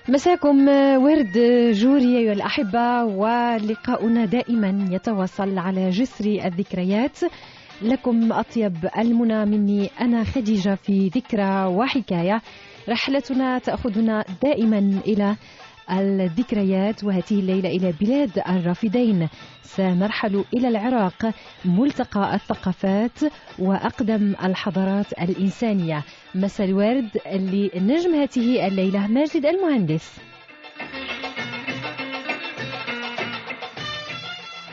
مساكم ورد جوري أيها الأحبة، ولقاؤنا دائما يتواصل على جسر الذكريات. لكم أطيب المنى مني أنا خديجة في ذكرى وحكاية. رحلتنا تأخذنا دائما إلى الذكريات، وهذه الليلة إلى بلاد الرافدين. سنرحل إلى العراق، ملتقى الثقافات وأقدم الحضارات الإنسانية. مساء الورد لنجم هذه الليلة ماجد المهندس.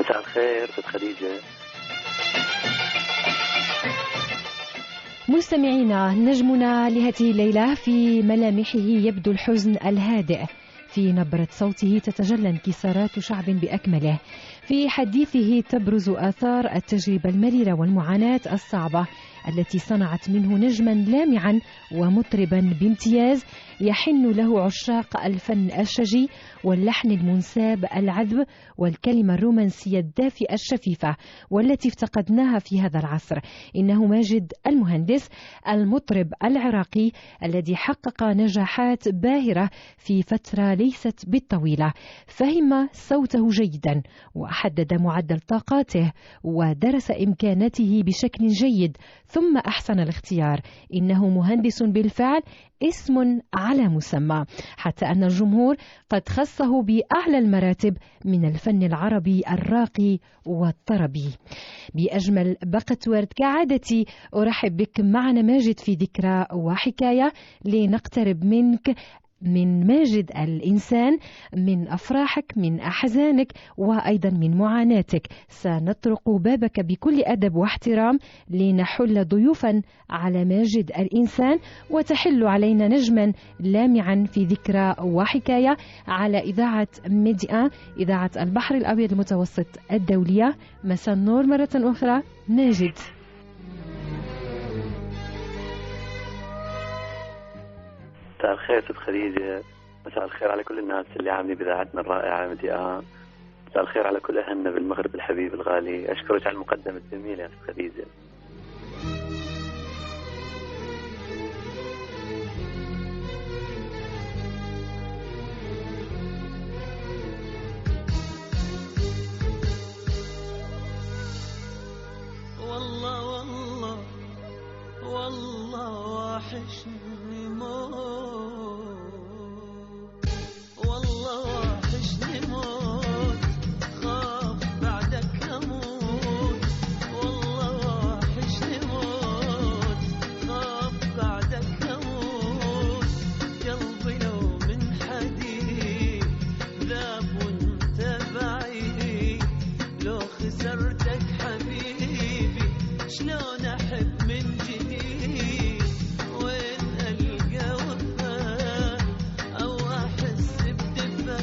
مساء الخير ست خديجة. مستمعينا، نجمنا لهذه الليلة في ملامحه يبدو الحزن الهادئ، في نبرة صوته تتجلى انكسارات شعب بأكمله، في حديثه تبرز آثار التجربة المريرة والمعاناة الصعبة التي صنعت منه نجما لامعا ومطربا بامتياز يحن له عشاق الفن الشجي واللحن المنساب العذب والكلمة الرومانسية الدافئة الشفيفة والتي افتقدناها في هذا العصر. إنه ماجد المهندس، المطرب العراقي الذي حقق نجاحات باهرة في فترة ليست بالطويلة. فهم صوته جيدا وحدد معدل طاقاته ودرس إمكاناته بشكل جيد، ثم أحسن الاختيار. إنه مهندس بالفعل، اسم على مسمى، حتى أن الجمهور قد خصه بأعلى المراتب من الفن العربي الراقي والطربي. بأجمل باقة ورد كعادتي أرحب بك معنا ماجد في ذكرى وحكاية، لنقترب منك، من ماجد الإنسان، من أفراحك، من أحزانك، وأيضا من معاناتك. سنطرق بابك بكل أدب واحترام لنحل ضيوفا على ماجد الإنسان، وتحل علينا نجما لامعا في ذكرى وحكاية على إذاعة ميديا، إذاعة البحر الأبيض المتوسط الدولية. مساء النور مرة أخرى ماجد. مساء الخير ست خديجة. مساء الخير على كل الناس اللي عاملين بإذاعتنا الرائعة مديئة. مساء الخير على كل أهلنا بالمغرب الحبيب الغالي. أشكرك على المقدمة الجميلة يا ست خديجة. والله والله والله وحشني موت، والله وحشني موت، خاف بعدك أموت. والله وحشني موت، خاف بعدك أموت. قلبي لو من حديد ذاب وانت بعيد، لو خسرتك حبيبي شلون أحب من جديد. وين ألقى وفاء أو أحس بدفا،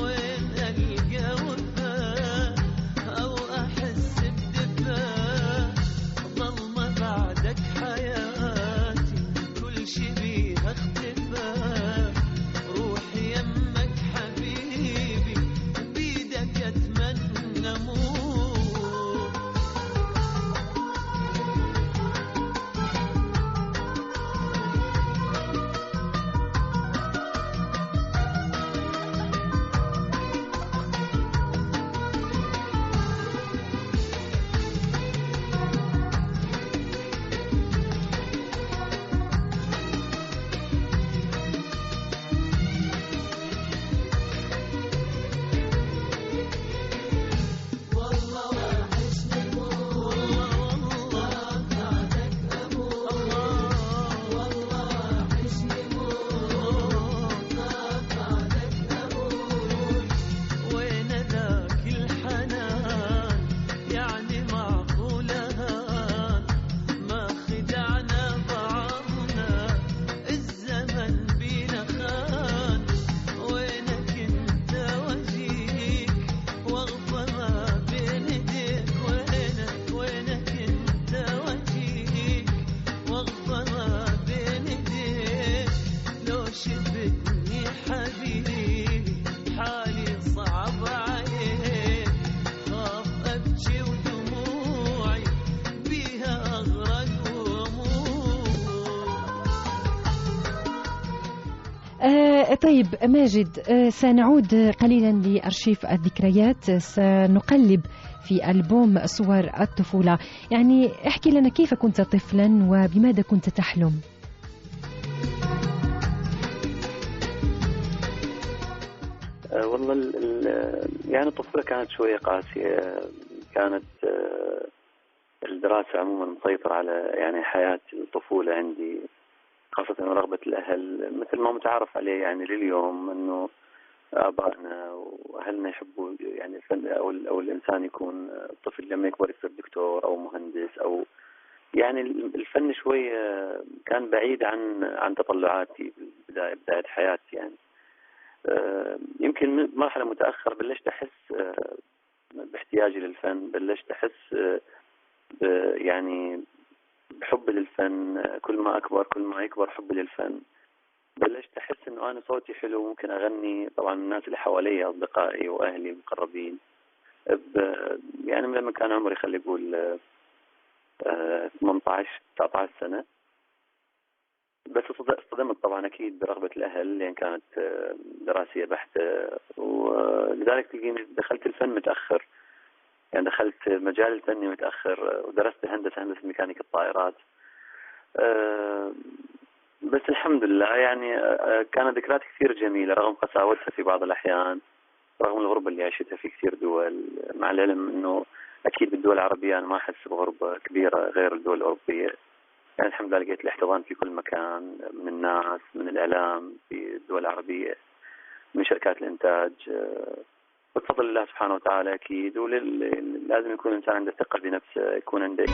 وين ألقى وفاء أو أحس بدفا. ظلمة بعدك حياتي كل شي بيها اختفى. روحي يمك حبيبي بيدك أتمنى موت. طيب ماجد، سنعود قليلا لأرشيف الذكريات، سنقلب في ألبوم صور الطفولة. يعني احكي لنا كيف كنت طفلا وبماذا كنت تحلم؟ والله يعني الطفولة كانت شوية قاسية. كانت الدراسة عموما مسيطرة على يعني حياة الطفولة عندي، خاصة رغبة الأهل مثل ما متعارف عليه يعني لليوم، أنه آبائنا وأهلنا يحبوا يعني الفن أو الإنسان يكون الطفل لما يكبر يصير دكتور أو مهندس، أو يعني الفن شوية كان بعيد عن تطلعاتي بداية حياتي. يعني يمكن مرحلة متأخر بلشت أحس باحتياجي للفن، بلشت أحس يعني بحب للفن. كل ما أكبر كل ما يكبر حبي للفن، بلشت أحس إنه أنا صوتي حلو ممكن أغني. طبعا الناس اللي حوالي أصدقائي وأهلي المقربين يعني لما كان عمري خلي يقول 18 19 سنة، بس اصطدمت طبعا أكيد برغبة الأهل لأن كانت دراسية بحتة، ولذلك تلقيني دخلت الفن متأخر. يعني دخلت مجال الفني متأخر ودرست هندسة ميكانيك الطائرات. بس الحمد لله يعني كانت ذكريات كثير جميلة رغم قساوتها في بعض الأحيان، رغم الغربة اللي عشتها في كثير دول، مع العلم أنه أكيد بالدول العربية أنا ما أحس بغربة كبيرة غير الدول الأوروبية. يعني الحمد لله لقيت الاحتضان في كل مكان، من الناس، من الإعلام في الدول العربية، من شركات الإنتاج، بفضل الله سبحانه وتعالى أكيد. ولازم يكون الإنسان عنده ثقة بنفسه، يكون عنده